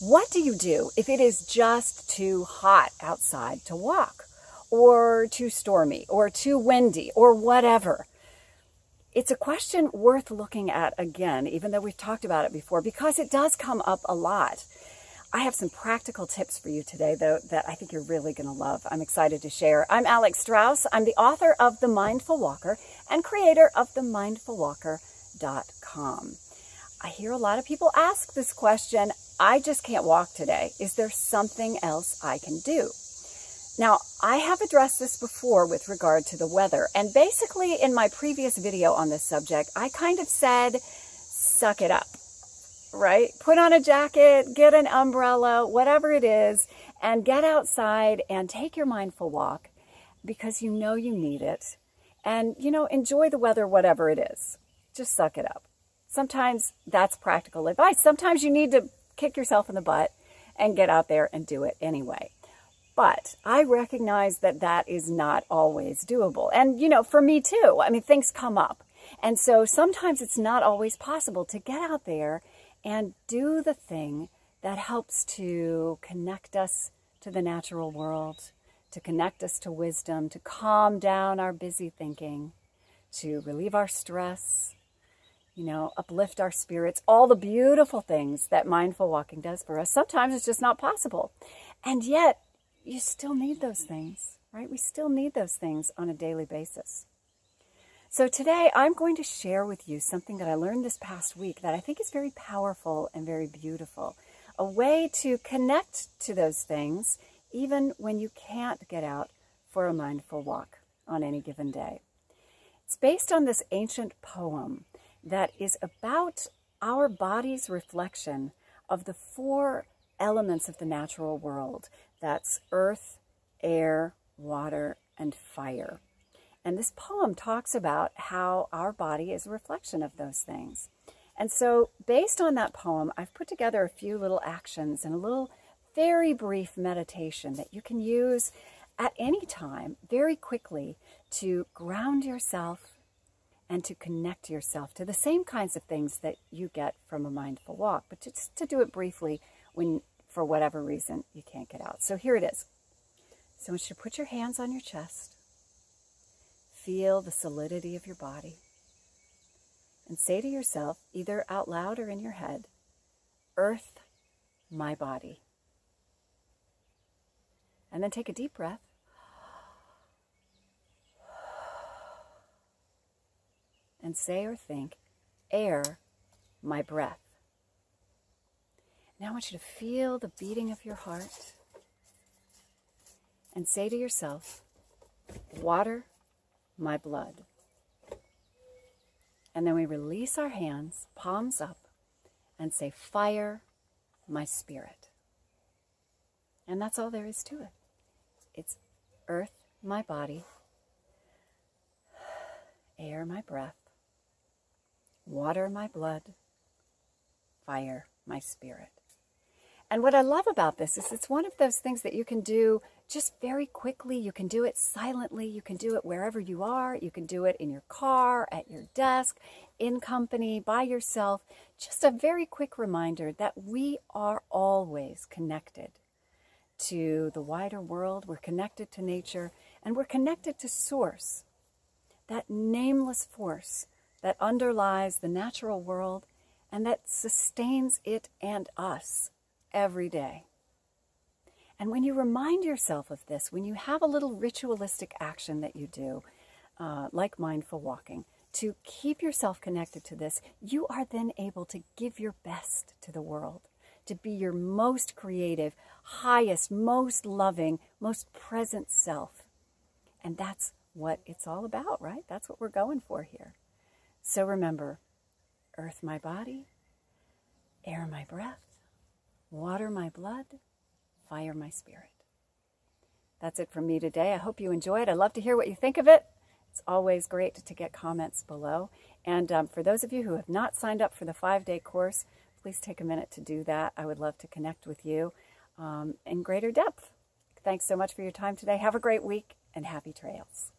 What do you do if it is just too hot outside to walk, or too stormy, or too windy, or whatever? It's a question worth looking at again, even though we've talked about it before, because it does come up a lot. I have some practical tips for you today, though, that I think you're really going to love. I'm excited to share. I'm Alex Strauss. I'm the author of The Mindful Walker and creator of themindfulwalker.com. I hear a lot of people ask this question, I just can't walk today. Is there something else I can do? Now, I have addressed this before with regard to the weather, and basically in my previous video on this subject, I kind of said, suck it up, right? Put on a jacket, get an umbrella, whatever it is, and get outside and take your mindful walk because you know you need it. And, enjoy the weather, whatever it is. Just suck it up. Sometimes that's practical advice. Sometimes you need to kick yourself in the butt and get out there and do it anyway. But I recognize that that is not always doable. And, for me too, things come up. And so sometimes it's not always possible to get out there and do the thing that helps to connect us to the natural world, to connect us to wisdom, to calm down our busy thinking, to relieve our stress, uplift our spirits, all the beautiful things that mindful walking does for us. Sometimes it's just not possible. And yet, you still need those things, right? We still need those things on a daily basis. So today, I'm going to share with you something that I learned this past week that I think is very powerful and very beautiful. A way to connect to those things, even when you can't get out for a mindful walk on any given day. It's based on this ancient poem that is about our body's reflection of the four elements of the natural world. That's earth, air, water, and fire. And this poem talks about how our body is a reflection of those things. And so based on that poem, I've put together a few little actions and a little very brief meditation that you can use at any time very quickly to ground yourself and to connect yourself to the same kinds of things that you get from a mindful walk, but just to do it briefly when, for whatever reason, you can't get out. So here it is. So I want you to put your hands on your chest, feel the solidity of your body, and say to yourself, either out loud or in your head, Earth, my body. And then take a deep breath. And say or think, air, my breath. Now I want you to feel the beating of your heart and say to yourself, water, my blood. And then we release our hands, palms up, and say, fire, my spirit. And that's all there is to it. It's earth, my body, air, my breath, water, my blood, fire, my spirit. And what I love about this is it's one of those things that you can do just very quickly. You can do it silently. You can do it wherever you are. You can do it in your car, at your desk, in company, by yourself. Just a very quick reminder that we are always connected to the wider world. We're connected to nature, and we're connected to Source, that nameless force that underlies the natural world and that sustains it and us every day. And when you remind yourself of this, when you have a little ritualistic action that you do, like mindful walking, to keep yourself connected to this, you are then able to give your best to the world, to be your most creative, highest, most loving, most present self. And that's what it's all about, right? That's what we're going for here. So remember, earth my body, air my breath, water my blood, fire my spirit. That's it from me today. I hope you enjoy it. I'd love to hear what you think of it. It's always great to get comments below. And for those of you who have not signed up for the 5-day course, please take a minute to do that. I would love to connect with you in greater depth. Thanks so much for your time today. Have a great week and happy trails.